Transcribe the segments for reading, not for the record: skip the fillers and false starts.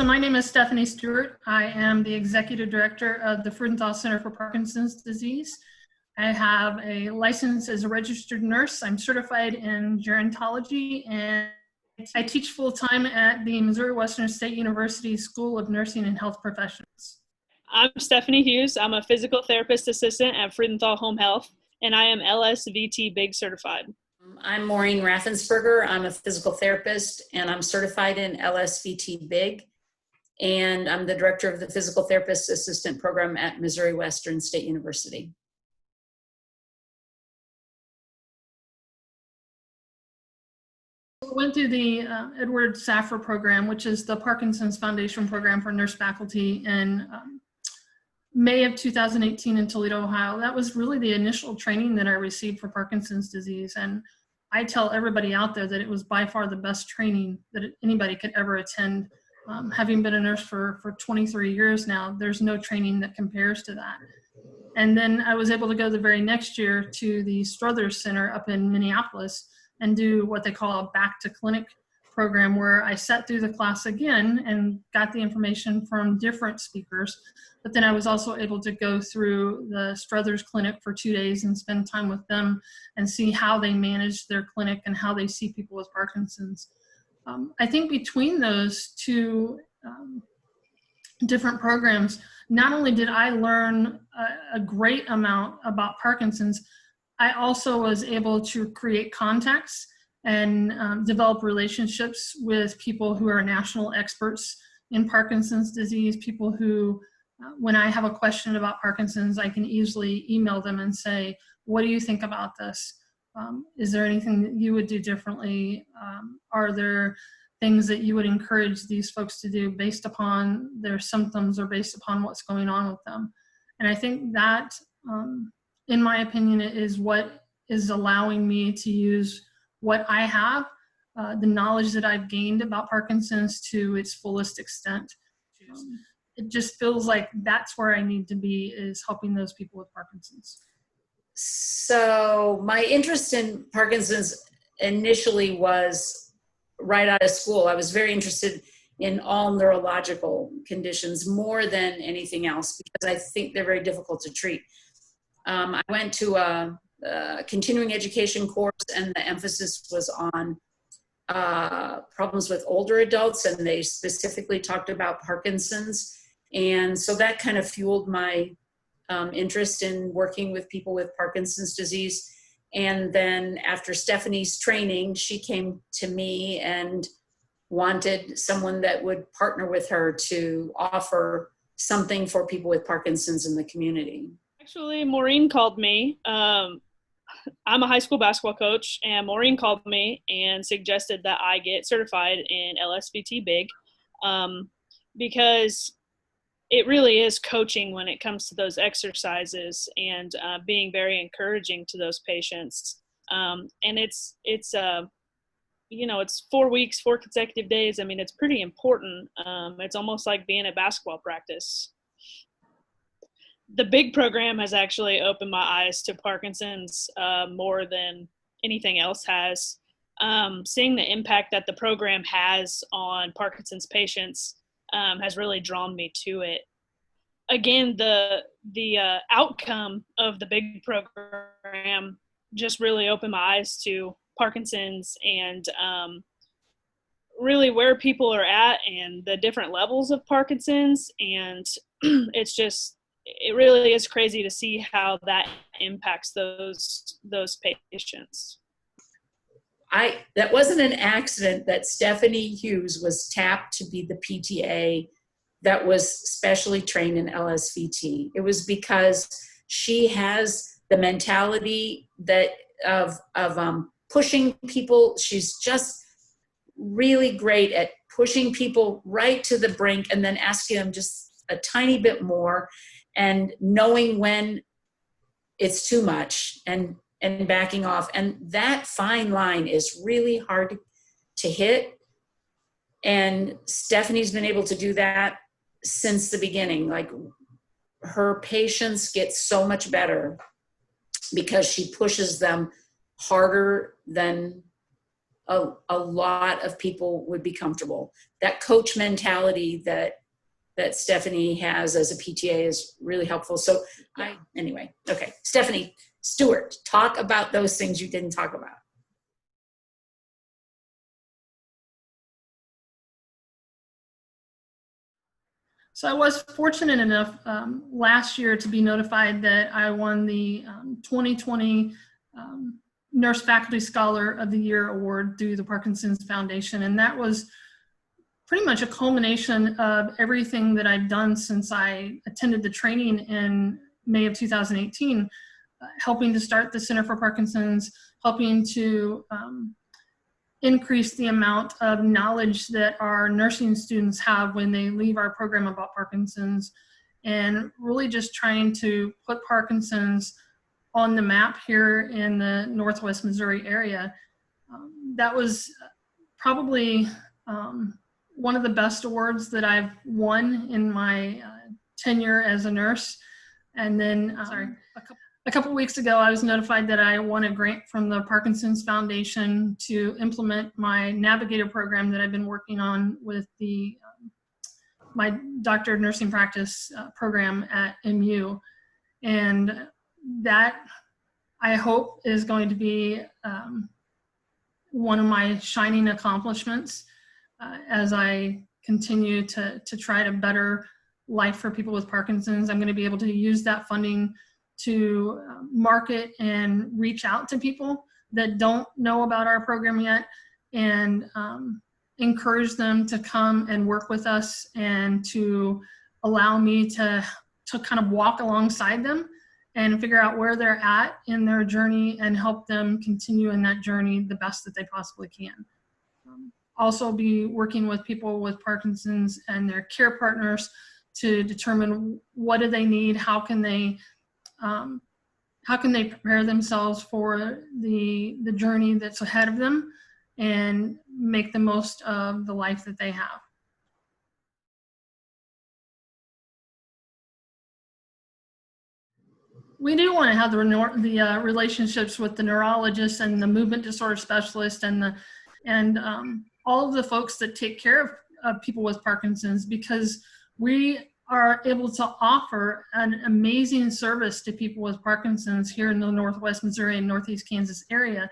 So my name is Stephanie Stewart. I am the Executive Director of the Freudenthal Center for Parkinson's Disease. I have a license as a registered nurse. I'm certified in gerontology, and I teach full-time at the Missouri Western State University School of Nursing and Health Professions. I'm Stephanie Hughes. I'm a physical therapist assistant at Freudenthal Home Health, and I am LSVT BIG certified. I'm Maureen Raffensperger. I'm a physical therapist, and I'm certified in LSVT BIG. And I'm the director of the Physical Therapist Assistant Program at Missouri Western State University. We went through the Edward Safra program, which is the Parkinson's Foundation program for nurse faculty in May of 2018 in Toledo, Ohio. That was really the initial training that I received for Parkinson's disease. And I tell everybody out there that it was by far the best training that anybody could ever attend. Having been a nurse for 23 years now, there's no training that compares to that. And then I was able to go the very next year to the Struthers Center up in Minneapolis and do what they call a back to clinic program, where I sat through the class again and got the information from different speakers. But then I was also able to go through the Struthers clinic for 2 days and spend time with them and see how they manage their clinic and how they see people with Parkinson's. I think between those two different programs, not only did I learn a great amount about Parkinson's, I also was able to create contacts and develop relationships with people who are national experts in Parkinson's disease, people who, when I have a question about Parkinson's, I can easily email them and say, what do you think about this? Is there anything that you would do differently? Are there things that you would encourage these folks to do based upon their symptoms or based upon what's going on with them? And I think that, in my opinion, is what is allowing me to use what I have, the knowledge that I've gained about Parkinson's to its fullest extent. It just feels like that's where I need to be, is helping those people with Parkinson's. So my interest in Parkinson's initially was right out of school. I was very interested in all neurological conditions more than anything else, because I think they're very difficult to treat. I went to a continuing education course, and the emphasis was on problems with older adults, and they specifically talked about Parkinson's. And so that kind of fueled my interest in working with people with Parkinson's disease. And then after Stephanie's training, she came to me and wanted someone that would partner with her to offer something for people with Parkinson's in the community. Actually, Maureen called me. I'm a high school basketball coach, and Maureen called me and suggested that I get certified in LSVT BIG, because it really is coaching when it comes to those exercises, and being very encouraging to those patients. And it's 4 weeks, 4 consecutive days. I mean, it's pretty important. It's almost like being at basketball practice. The BIG program has actually opened my eyes to Parkinson's more than anything else has. Seeing the impact that the program has on Parkinson's patients has really drawn me to it. Again, the outcome of the BIG program just really opened my eyes to Parkinson's, and really where people are at and the different levels of Parkinson's. And it really is crazy to see how that impacts those patients. That wasn't an accident that Stephanie Hughes was tapped to be the PTA that was specially trained in LSVT. It was because she has the mentality that of pushing people. She's just really great at pushing people right to the brink and then asking them just a tiny bit more, and knowing when it's too much and backing off. And that fine line is really hard to hit. And Stephanie's been able to do that since the beginning. Like, her patients get so much better because she pushes them harder than a lot of people would be comfortable. That coach mentality that Stephanie has as a PTA is really helpful. So anyway, okay. Stephanie Stewart, talk about those things you didn't talk about. So I was fortunate enough last year to be notified that I won the 2020 Nurse Faculty Scholar of the Year Award through the Parkinson's Foundation. And that was pretty much a culmination of everything that I've done since I attended the training in May of 2018, helping to start the Center for Parkinson's, helping to increase the amount of knowledge that our nursing students have when they leave our program about Parkinson's, and really just trying to put Parkinson's on the map here in the Northwest Missouri area. That was probably one of the best awards that I've won in my tenure as a nurse. And then, a couple weeks ago, I was notified that I won a grant from the Parkinson's Foundation to implement my Navigator program that I've been working on with my Doctor of Nursing Practice program at MU. And that, I hope, is going to be one of my shining accomplishments as I continue to try to better life for people with Parkinson's. I'm going to be able to use that funding to market and reach out to people that don't know about our program yet, and encourage them to come and work with us, and to allow me to kind of walk alongside them and figure out where they're at in their journey and help them continue in that journey the best that they possibly can. Also be working with people with Parkinson's and their care partners to determine what do they need, how can they prepare themselves for the journey that's ahead of them and make the most of the life that they have. We do want to have the relationships with the neurologists and the movement disorder specialists and all of the folks that take care of people with Parkinson's, because we are able to offer an amazing service to people with Parkinson's here in the Northwest Missouri and Northeast Kansas area.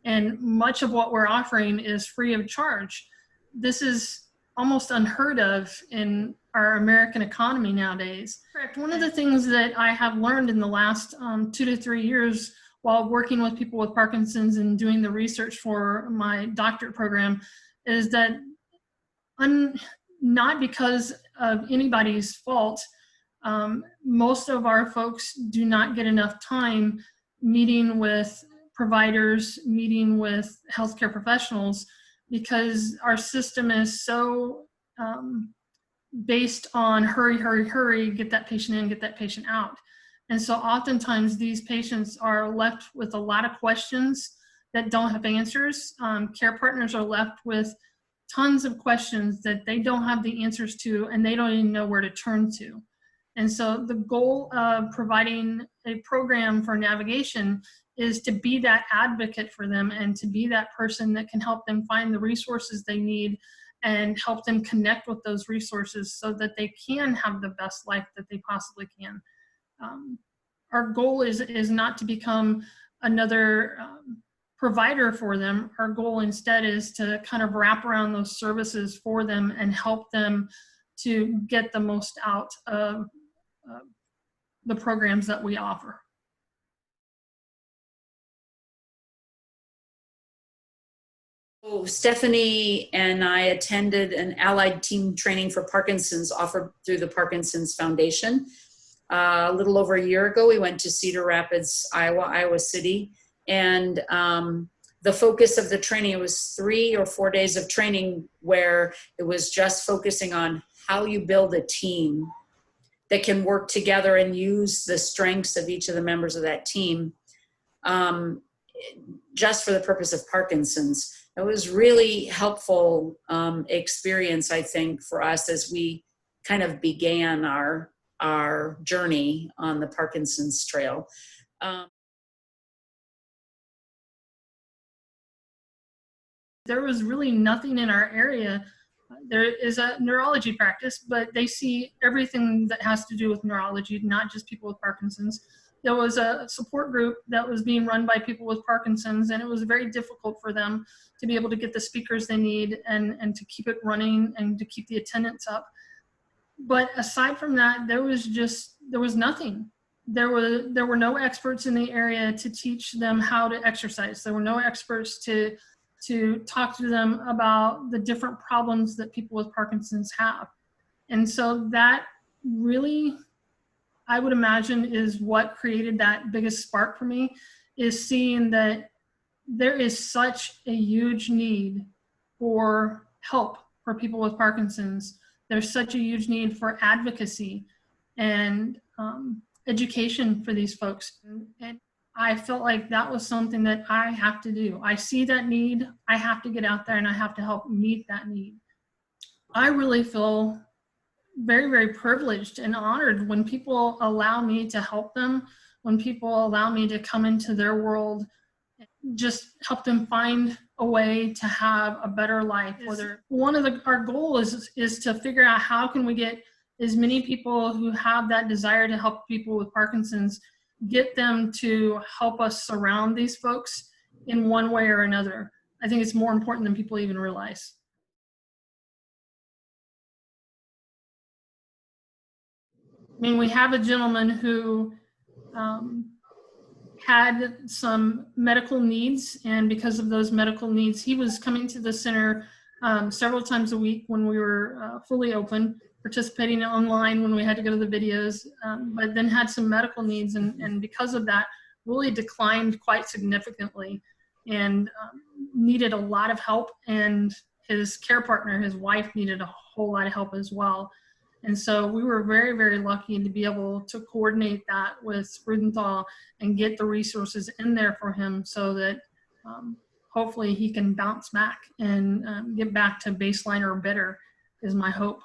And much of what we're offering is free of charge. This is almost unheard of in our American economy nowadays. Correct. One of the things that I have learned in the last 2 to 3 years while working with people with Parkinson's and doing the research for my doctorate program is that not because of anybody's fault, most of our folks do not get enough time meeting with providers, meeting with healthcare professionals, because our system is so based on hurry, hurry, hurry, get that patient in, get that patient out. And so oftentimes these patients are left with a lot of questions that don't have answers. Care partners are left with tons of questions that they don't have the answers to, and they don't even know where to turn to. And so the goal of providing a program for navigation is to be that advocate for them and to be that person that can help them find the resources they need and help them connect with those resources so that they can have the best life that they possibly can. Our goal is not to become another provider for them. Our goal instead is to kind of wrap around those services for them and help them to get the most out of the programs that we offer. So Stephanie and I attended an allied team training for Parkinson's offered through the Parkinson's Foundation. A little over a year ago, we went to Cedar Rapids, Iowa City. And the focus of the training, it was 3 or 4 days of training where it was just focusing on how you build a team that can work together and use the strengths of each of the members of that team just for the purpose of Parkinson's. It was really helpful experience, I think, for us as we kind of began our journey on the Parkinson's trail. There was really nothing in our area. There is a neurology practice, but they see everything that has to do with neurology, not just people with Parkinson's. There was a support group that was being run by people with Parkinson's, and it was very difficult for them to be able to get the speakers they need and to keep it running and to keep the attendance up. But aside from that, there was nothing. There were no experts in the area to teach them how to exercise. There were no experts to talk to them about the different problems that people with Parkinson's have. And so that really, I would imagine, is what created that biggest spark for me, is seeing that there is such a huge need for help for people with Parkinson's. There's such a huge need for advocacy and education for these folks. And I felt like that was something that I have to do. I see that need, I have to get out there and I have to help meet that need. I really feel very, very privileged and honored when people allow me to help them, when people allow me to come into their world, just help them find a way to have a better life. One of our goals is to figure out how can we get as many people who have that desire to help people with Parkinson's, get them to help us surround these folks in one way or another. I think it's more important than people even realize. I mean, we have a gentleman who had some medical needs, and because of those medical needs, he was coming to the center several times a week when we were fully open, participating online when we had to go to the videos, but then had some medical needs, and because of that, really declined quite significantly and needed a lot of help, and his care partner, his wife, needed a whole lot of help as well. And so we were very, very lucky to be able to coordinate that with Freudenthal and get the resources in there for him so that hopefully he can bounce back and get back to baseline or better, is my hope.